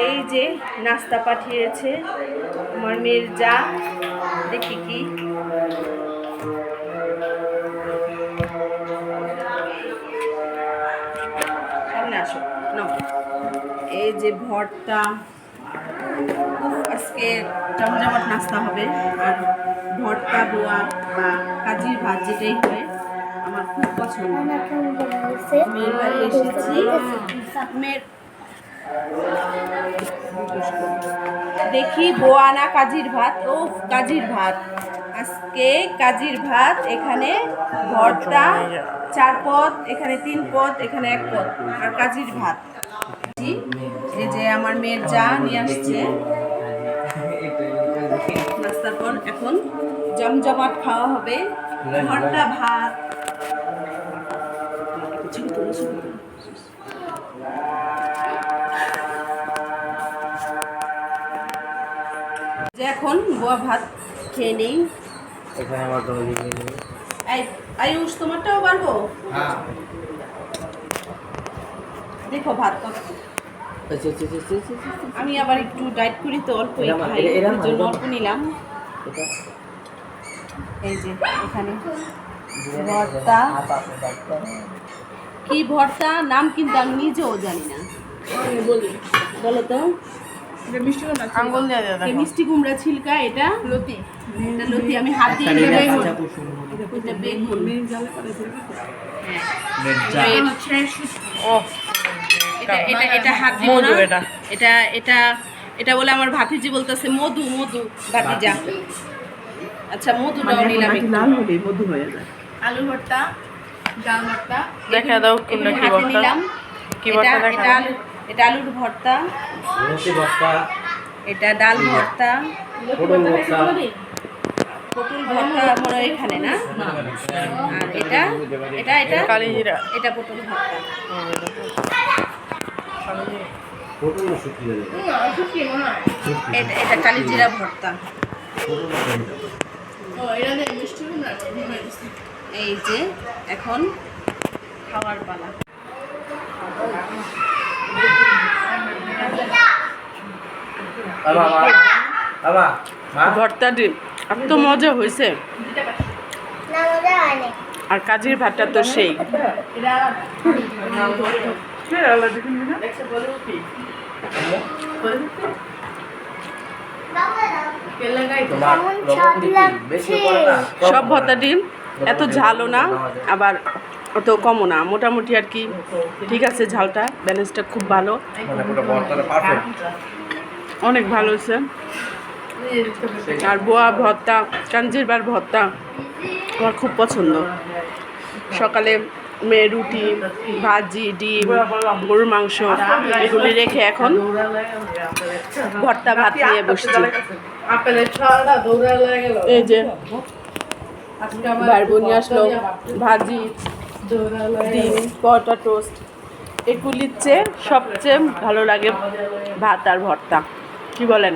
এই যে নাস্তা পাঠিয়েছে আমার মেয়ের যা, দেখি কি সামনে আসো না। এই যে ভর্তা, আজকে জমজমাট নাস্তা হবে। আর ভর্তা, বোয়া বা কাজির ভাত যেটাই হয় আমার খুব পছন্দ। মেয়ের বাড়ি এসেছি, মেয়ের দেখি বোয়া না কাজির ভাত। ও কাজির ভাত, আজকে কাজির ভাত। এখানে ভর্তা 4 পদ, এখানে 3 পদ, এখানে 1 পদ, আর কাজির ভাত। এই যে আমার মেয়ের যা নিয়ে আসছে নাস্তার পর। এখন জমজমাট খাওয়া হবে, ভর্তা ভাত। যে এখন বোয়া ভাত খেয়ে নেই। আয়ুষ তোমারটাও পারবো? দেখো ভাত কত। আমি আবার একটু ডায়েট করি তো, অল্প খাই, এর জন্য অল্প নিলাম। এই যে এখানে ভর্তা, কি ভর্তা নাম কিন্তু আমি নিজেও জানি না, বলো তো। মিষ্টি কুমড়া ছিলকা, এটা লতি, এটা লতি। আমি হাত দিয়ে এটা হাত দিব না, এটা এটা এটা বলে আমার ভাতিজি বলতেছে মধু মধু ভাতিজা। আচ্ছা মধুটাও নিলাম, লাল হলে মধু হয়ে যায়। আলু ভর্তা, ডাল ভর্তা দেখা দাও কোনটা কি ভর্তা নিলাম। কি ভর্তা দেখা দাও? এটা আলুর ভর্তা, লতি ভর্তা, এটা ডাল ভর্তা, পটল ভর্তা, পটল ভর্তা মনে হয় এখানে না। আর এটা এটা এটা কালিজিরা, এটা পটল ভর্তা। এটা কালিজিরা ভর্তা। এই যে এখন খাওয়ার পালা। ভর্তাটি এত মজা হয়েছে, আর কাজির ভাতটা তো সেই। সব ভর্তাটি এত ঝালও না, আবার অত কমও না, মোটামুটি আর কি ঠিক আছে। ঝালটা ব্যালেন্সটা খুব ভালো, অনেক ভালো হয়েছে। আর বোয়া ভর্তা, কাঞ্জিরবার ভর্তা আমার খুব পছন্দ। সকালে মেয়ে রুটি, ভাজি, ডিম, গরুর মাংস এগুলি রেখে এখন ভর্তা ভাত নিয়ে বসছি। এই যে ভাই বোন আসলো, ভাজি, ডিম, পরোটা, টোস্ট, এগুলির চেয়ে সবচেয়ে ভালো লাগে ভাত আর ভর্তা। কি বলেন?